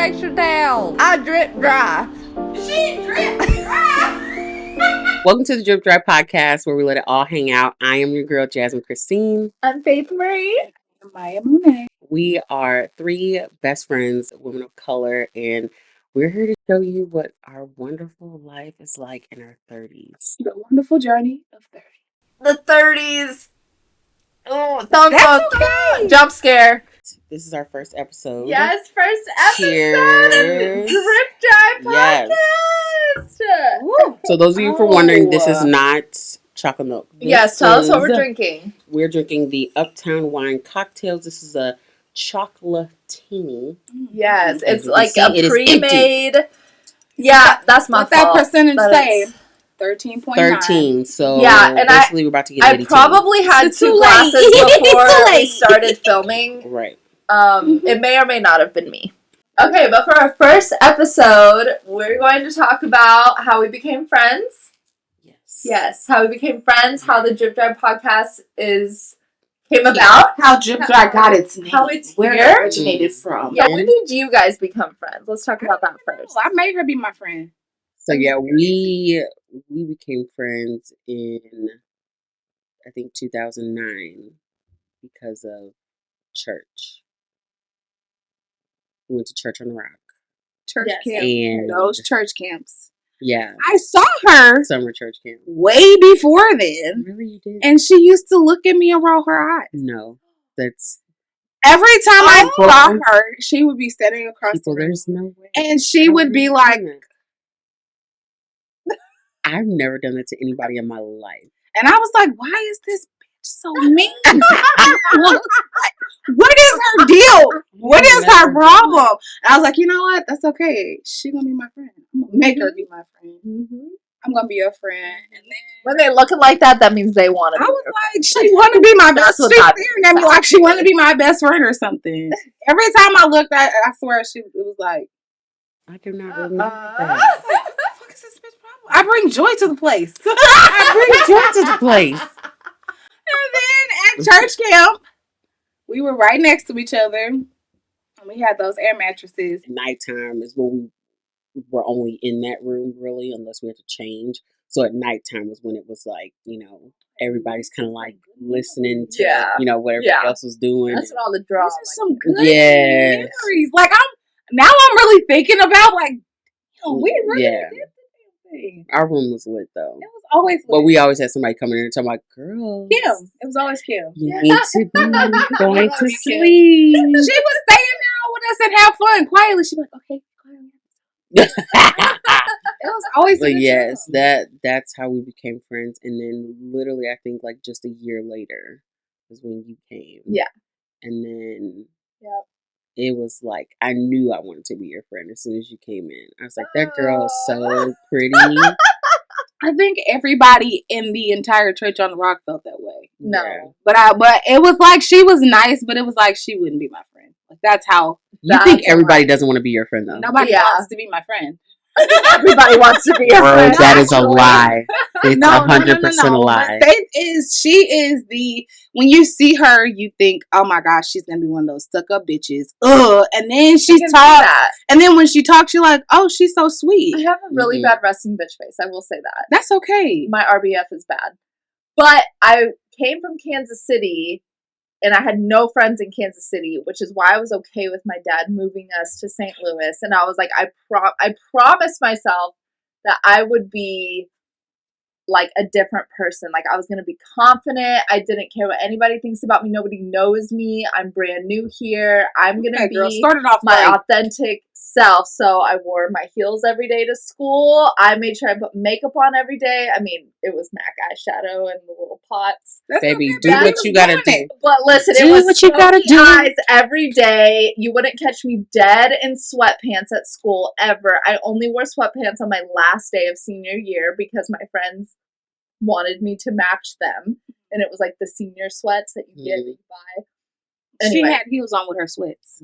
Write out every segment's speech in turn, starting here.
extra towel. I drip dry. She drip dry. Welcome to the Drip Dry Podcast, where we let it all hang out. I am your girl, Jasmine Christine. I'm Faith Marie. I'm Maya Monet. We are three best friends, women of color, and we're here to show you what our wonderful life is like in our 30s. The wonderful journey of 30. The 30s. Oh, sounds That's okay. Jump scare. This is our first episode. Yes, first episode Cheers. of Drip Dry Podcast. Yes. So those of you for wondering, this is not chocolate milk. Yes, tell us what we're drinking. We're drinking the Uptown Wine cocktails. This is a chocolatini. Yes, As it's you like can see, a it is pre-made. Yeah, that's my What's that fault. percentage But say? it's- 13.9. 13. So Yeah, and basically we're about to get I itty-bitty. probably had It's too two late. glasses It's before too we late. started filming. Right. It may or may not have been me. Okay, but for our first episode, we're going to talk about how we became friends. Yes. Yes, how we became friends, how the Drip Drive podcast came about. How Drip Dry got its name. How it's Where here. it originated from. Yeah, when did you guys become friends? Let's talk about that first. I made her be my friend. So yeah, we became friends in I think 2009 because of church. We went to Church on the Rock. Church Yes. camp. And Those church camps. yeah, I saw her summer church camp. way before then. Really, you did? And she used to look at me and roll her eyes. No, that's Every time I Oh. saw her, she would be standing across the people. room. There's no way. And she would be like, I've never done that to anybody in my life. and I was like, why is this bitch so mean? What is her deal? What is her problem? And I was like, you know what? That's okay. She's going to be my friend. I'm going to make her be my friend. I'm going to be your friend. And then When they looking like that, that means they want to I be. was like, she want to be my best That's what friend. that She's staring at me like she want to be my best friend or something. Every time I looked at her, I swear it was like, I do not remember what that. the fuck is this bitch problem? I bring joy to the place. I bring joy to the place. And then at church camp, we were right next to each other. And we had those air mattresses. Nighttime is when we were only in that room, really, unless we had to change. So at nighttime was when it was like, everybody's kind of like listening to, what everybody else was doing. That's what all the drama. These are some good Yes. memories. Like I'm really thinking about we really Yeah. did the damn thing. Our room was lit though. It was always But lit. we always had somebody coming in and talking like, girl, Kim. It was always Kim. you need to be going to Kim. sleep. She would stay in there with us and have fun quietly. She'd be like, okay, quietly. It was always But in the yes, gym. that's how we became friends. And then literally, I think like just a year later was when you came. Yeah. And then Yep. it was like, I knew I wanted to be your friend as soon as you came in. I was like, that girl is so pretty. I think everybody in the entire church on the rock felt that way. No. Yeah. But it was like she was nice, but it was like she wouldn't be my friend. Like that's how You think everybody doesn't want to be your friend though? nobody Yeah. wants to be my friend. Everybody wants to be your Bro, friend. that is a actually. lie. It's 100% a lie. She is the, when you see her, you think, oh my gosh, she's going to be one of those stuck up bitches. Ugh. And then she I can see talks, that. and then when she talks, you're like, oh, she's so I sweet. have a really Mhm. bad resting bitch face. I will say that. That's okay. My RBF is bad. But I came from Kansas City and I had no friends in Kansas City, which is why I was okay with my dad moving us to St. Louis. And I was like, I promised myself that I would be like a different person. Like I was going to be confident. I didn't care what anybody thinks about me. Nobody knows me. I'm brand new here. I'm going to Okay, girl, be started off my right. authentic self. So I wore my heels every day to school. I made sure I put makeup on every day. I mean, it was MAC eyeshadow and the little pots. That's Baby, okay, do baby. what you gotta do. But listen, Do it was what you gotta smoky do. eyes every day. You wouldn't catch me dead in sweatpants at school ever. I only wore sweatpants on my last day of senior year because my friends wanted me to match them. And it was like the senior sweats that you get that you buy. Anyway. She had heels on with her sweats.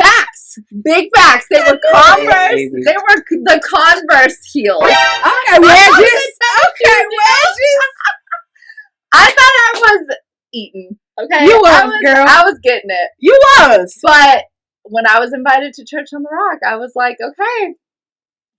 Facts. Big facts. They were Converse. Baby. They were the Converse heels. Okay, wedges. Okay, wedges. I thought I was eating. Okay. You was, I girl. I was getting it. You was. But when I was invited to Church on the Rock, I was like, okay,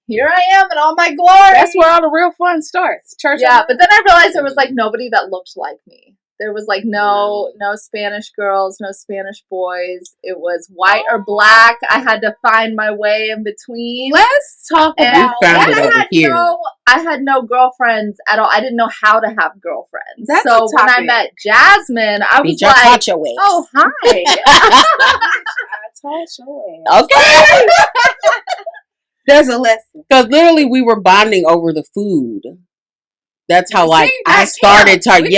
here I am in all my glory. That's where all the real fun starts. Church. Yeah, but then I realized there was like nobody that looked like me. There was like no Spanish girls, no Spanish boys. It was white or black. I had to find my way in between. Let's talk about I had no girlfriends at all. I didn't know how to have girlfriends. That's so when I met Jasmine, I was like, "Oh, hi." Okay. There's a lesson. Because literally we were bonding over the food. That's how I started to bond over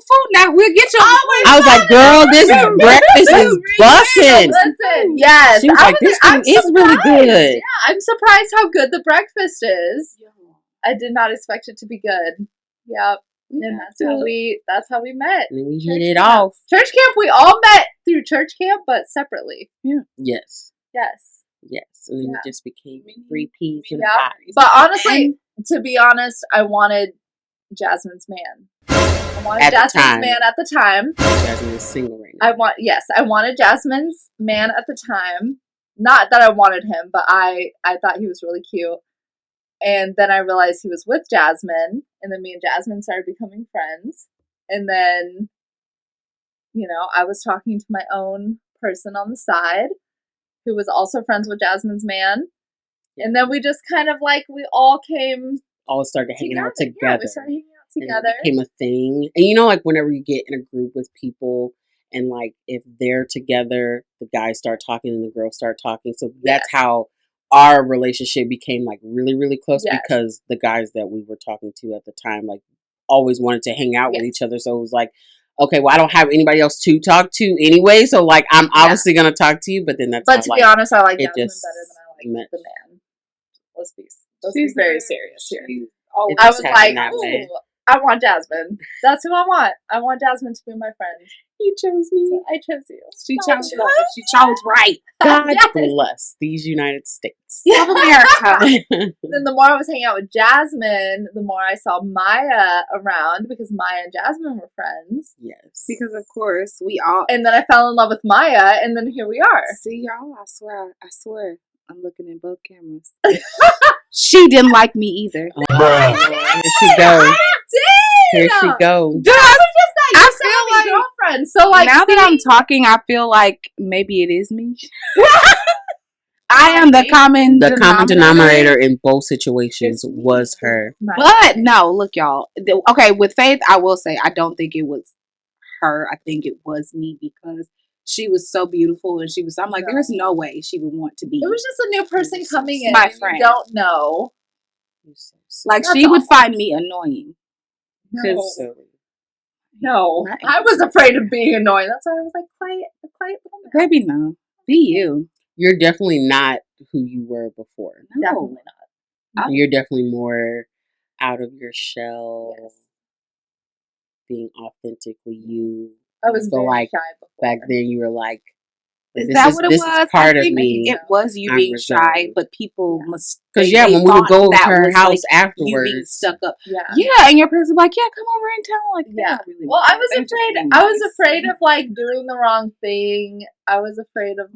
food. Now we'll get you. I was like, girl, this breakfast is busting. Listen, yes. She was like, this food is really good. Yeah, I'm surprised how good the breakfast is. I did not expect it to be good. Yep. And that's how we met. And we hit it off. Church camp, we all met through church camp, but separately. Yeah. Yes. And then we just became 3 peas in a pot. But honestly, to be honest, I wanted Jasmine's man. I wanted Jasmine's man at the time. Jasmine is single right now. I wanted Jasmine's man at the time. Not that I wanted him, but I thought he was really cute. And then I realized he was with Jasmine, and then me and Jasmine started becoming friends. And then, I was talking to my own person on the side, who was also friends with Jasmine's man. And then we just kind of we all started hanging out together. Yeah, we started hanging out together. And it became a thing. And whenever you get in a group with people and if they're together, the guys start talking and the girls start talking. So that's how our relationship became really, really close because the guys that we were talking to at the time always wanted to hang out with each other. So it was okay, well, I don't have anybody else to talk to anyway, so I'm obviously gonna talk to you. But then to be honest, I like Jasmine better than I like the man. Let's be very serious here. I was like, ooh, I want Jasmine. That's who I want. I want Jasmine to be my friend. You chose me. So I chose you. She chose right. God bless these United States of America. Then the more I was hanging out with Jasmine, the more I saw Maya around because Maya and Jasmine were friends. Yes. Because of course we all. And then I fell in love with Maya, and then here we are. See y'all, I swear, I'm looking at both cameras. She didn't like me either. Here she goes. Here she goes. I feel like girlfriend. So now that I'm talking, I feel like maybe it is me. I am the common denominator in both situations was her. But no, look, y'all. Okay, with Faith, I will say I don't think it was her. I think it was me because she was so beautiful and I'm like, there's no way she would want to be. It was just a new person coming in. My friend. You don't know. She would find me annoying. No, I was afraid of being annoying. That's why I was like, quiet woman. Baby, no. Be you. You're definitely not who you were before. No. Definitely not. You're definitely more out of your shell, being authentically you. I was very shy before. Back then you were like, Is that what it was? Is part of me. It was you being shy, but people must. Because when we would go to her house afterwards, you being stuck up. Yeah, and your parents were like, "Yeah, come over and tell." Really well, I was afraid. I was afraid of doing the wrong thing. I was afraid of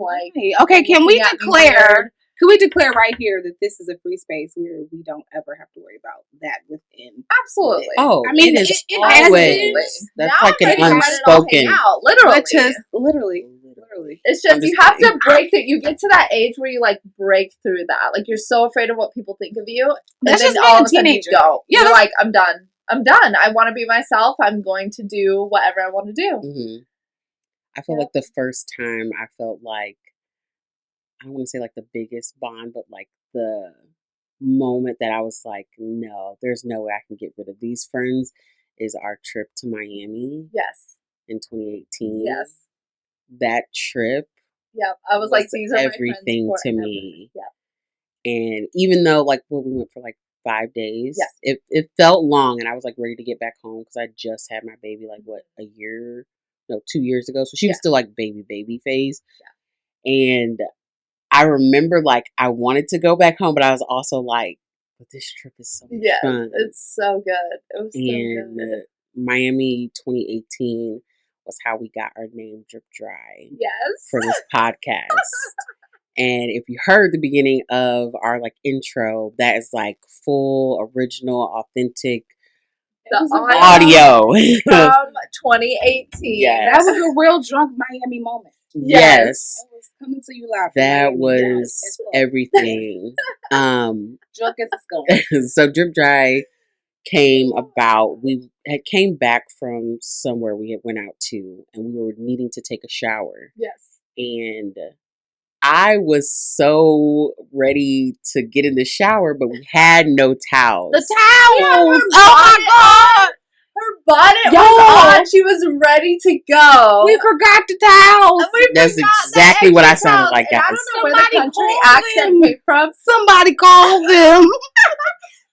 Okay, can we declare? Can we declare right here that this is a free space where we don't ever have to worry about that within? Absolutely. Oh, I mean, it is always. That's an unspoken. Literally. It's just you have to break that. You get to that age where you break through that. You're so afraid of what people think of you, and then all of a sudden you go. You're like, I'm done. I want to be myself. I'm going to do whatever I want to do. Mm-hmm. I feel like the first time I felt I don't want to say the biggest bond, but the moment that I was like, no, there's no way I can get rid of these friends is our trip to Miami. Yes. In 2018. Yes. That trip. Yep. I was like, these are everything my to me. Yeah. And even though we went for 5 days, it felt long, and I was ready to get back home because I just had my baby 2 years ago. So she was still baby phase. Yeah. And I remember I wanted to go back home, but I was also but this trip is so much fun. It's so good. It was so good. Miami 2018 was how we got our name Drip Dry Yes. for this podcast. And if you heard the beginning of our like intro, that is like full, original, authentic The audio from 2018. Yes. That was a real drunk Miami moment. Yes. That was coming to you live. That was everything. Drunk as a skunk. So Drip Dry came about. We had came back from somewhere we had went out to, and we were needing to take a shower. Yes. And I was so ready to get in the shower, but we had no towels. The towels! Yeah, oh my God! Her bonnet was on. She was ready to go. We forgot the towels. That's exactly what I sounded like, guys. I don't know where the country accent came from. Somebody called them.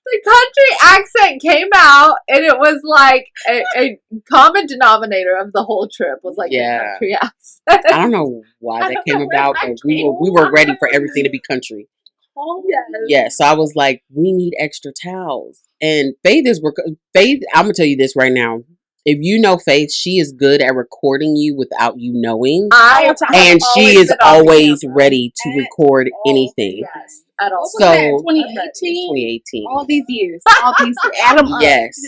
The country accent came out, and it was like a common denominator of the whole trip was like the country accent. I don't know why that came about, but we were ready for everything to be country. Oh, yes. Yeah, so I was like, we need extra towels. And Faith, I'm going to tell you this right now. If you know Faith, she is good at recording you without you knowing. And she is always ready to record anything. Yes, at all. So, 2018? All these years. Add them up. Yes.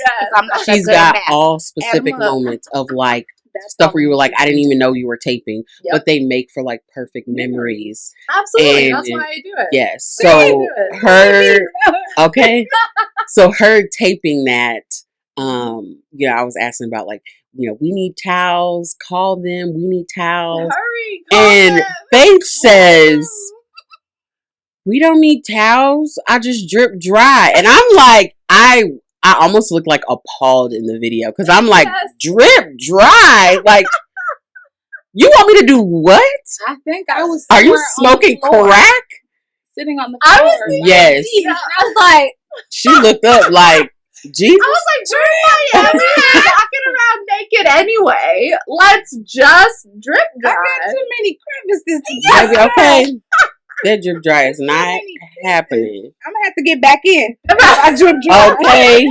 She's got all specific moments of like, stuff where you were like, I didn't even know you were taping, but they make for like perfect memories. Absolutely, and, that's why I do it. Yes, so so her taping that, you know, I was asking about like, you know, we need towels, call them, we need towels. Hurry, and them. Faith says, we don't need towels, I just drip dry. And I'm like, I almost look like appalled in the video because I'm like, drip dry? Like, you want me to do what? I think I was. Are you smoking crack? Sitting on the floor. I was yes. I was like, she looked up like, Jesus. I was like, drip dry. We're walking around naked anyway. Let's just drip dry. I got too many crevices. Baby, okay. That drip dry is not happening. I'm gonna have to get back in. I drip dry. Okay.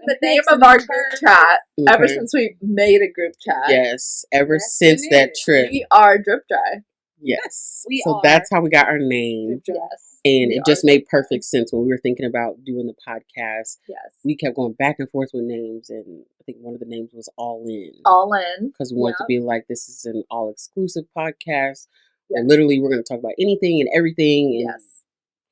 The name of our group chat, ever since we made a group chat. Yes, ever since that trip. We are Drip Dry. Yes. So that's how we got our name. Yes. And it just made perfect sense when we were thinking about doing the podcast. Yes. We kept going back and forth with names, and I think one of the names was All In. All In. Because we wanted to be like, this is an all-exclusive podcast. Where literally we're going to talk about anything and everything, and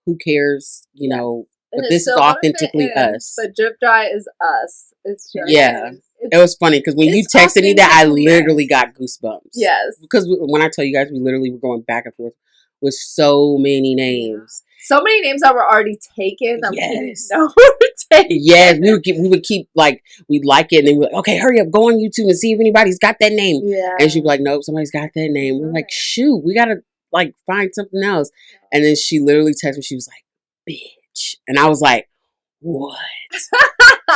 who cares, you know. But this is authentically us. But Drip Dry is us. It's just it was funny because when you texted me that, I literally got goosebumps. Yes. Because when I tell you guys, we literally were going back and forth with so many names. So many names that were already taken that we didn't know taken. Yes, we would keep like, we'd like it, and then we're like, okay, hurry up, go on YouTube and see if anybody's got that name. Yeah. And she'd be like, nope, somebody's got that name. We're like, shoot, we gotta like find something else. And then she literally texted me, she was like, bitch. And I was like, what?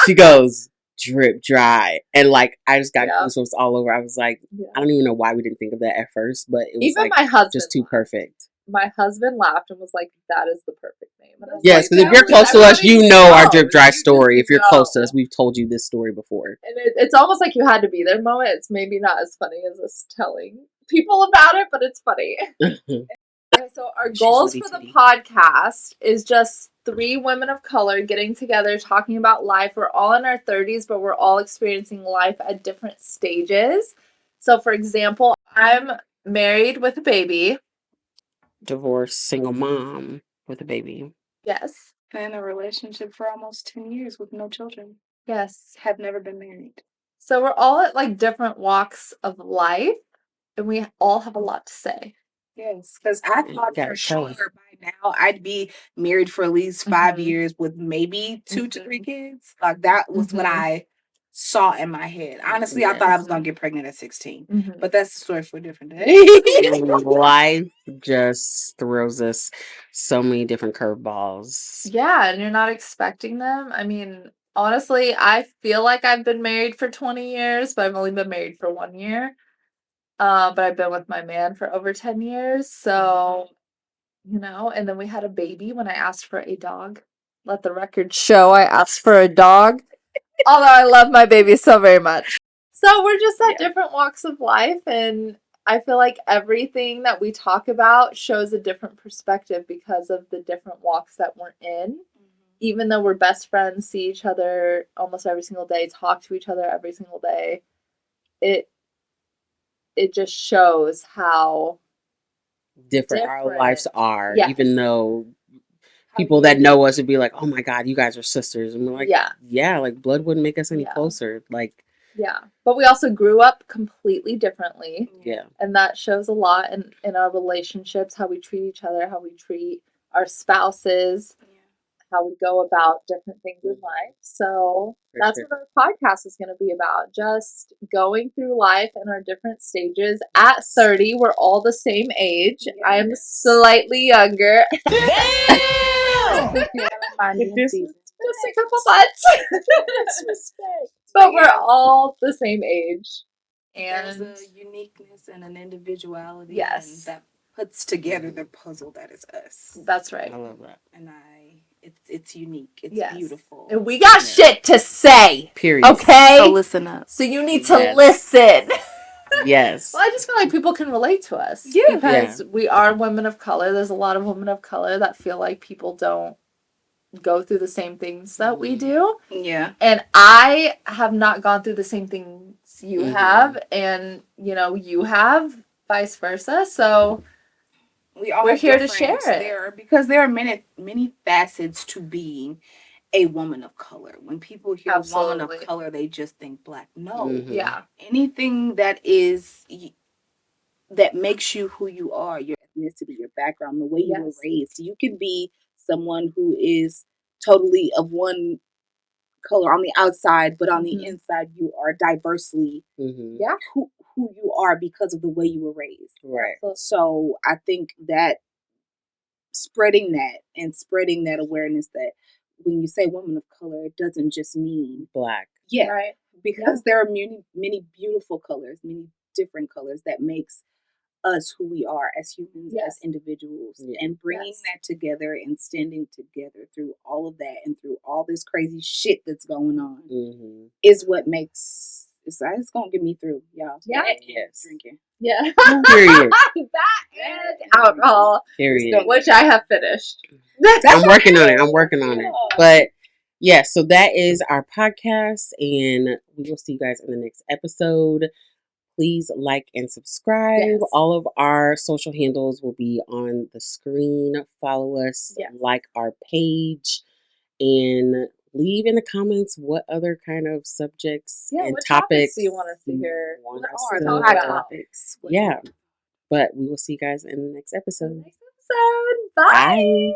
She goes, Drip Dry. And like, I just got goosebumps all over. I was like, I don't even know why we didn't think of that at first, but it was even like my husband just too perfect. My husband laughed and was like, that is the perfect name. Yes, because if you're close to us, you know our Drip Dry story. If you're close to us, we've told you this story before. And it's almost like you had to be there moment. It's maybe not as funny as us telling people about it, but it's funny. Okay, so our goals for the podcast is just 3 women of color getting together, talking about life. We're all in our 30s, but we're all experiencing life at different stages. So, for example, I'm married with a baby. Divorced single mom with a baby. Yes. In a relationship for almost 10 years with no children. Yes. Have never been married. So we're all at like different walks of life, and we all have a lot to say. Yes, because I thought for sure by now I'd be married for at least 5 years with maybe 2 to 3 kids. Like that was what I saw in my head. Honestly, I thought I was gonna get pregnant at 16, but that's the story for a different day. Life just throws us so many different curveballs. Yeah, and you're not expecting them. I mean, honestly, I feel like I've been married for 20 years, but I've only been married for 1 year. But I've been with my man for over 10 years. So, you know, and then we had a baby when I asked for a dog. Let the record show I asked for a dog. Although I love my baby so very much. So we're just at different walks of life, and I feel like everything that we talk about shows a different perspective because of the different walks that we're in. Even though we're best friends, see each other almost every single day, talk to each other every single day, it just shows how different our lives are. Yes. Even though people that know us would be like, "Oh my God, you guys are sisters," and we're like, "Yeah, like blood wouldn't make us any closer." Like, but we also grew up completely differently. Yeah, and that shows a lot in our relationships, how we treat each other, how we treat our spouses, how we go about different things in life. So that's what our podcast is going to be about. Just going through life in our different stages. At 30, we're all the same age. I'm slightly younger. Just a couple months. But we're all the same age. And there's a uniqueness and an individuality that puts together the puzzle that is us. That's right. I love that. And it's unique. It's beautiful. And we got shit to say. Period. Okay? So listen up. So you need to listen. Yes. Well, I just feel like people can relate to us. Yeah. Because we are women of color. There's a lot of women of color that feel like people don't go through the same things that we do. Yeah. And I have not gone through the same things you have, and you have, vice versa. So we're here to share it. Because there are many facets to being a woman of color. When people hear woman of color, they just think Black. No. Yeah. Anything that makes you who you are, your ethnicity, your background, the way you were raised. You can be someone who is totally of one color on the outside, but on the inside you are diversely who you are because of the way you were raised. Right. So I think that spreading that awareness that when you say woman of color, it doesn't just mean Black. Yeah. Right. Because there are many beautiful colors, many different colors that makes us who we are as humans, as individuals, and bringing that together and standing together through all of that and through all this crazy shit that's going on is what makes it's gonna get me through, y'all. Yeah. Drinking. Yeah. Period. That and alcohol. Period. Which I have finished. I'm working on it. But yeah, so that is our podcast, and we will see you guys in the next episode. Please like and subscribe. Yes. All of our social handles will be on the screen. Follow us, like our page, and leave in the comments what other kind of subjects and what topics do you want us to hear? What are the hot topics? Yeah. But we will see you guys in the next episode. Bye. Bye.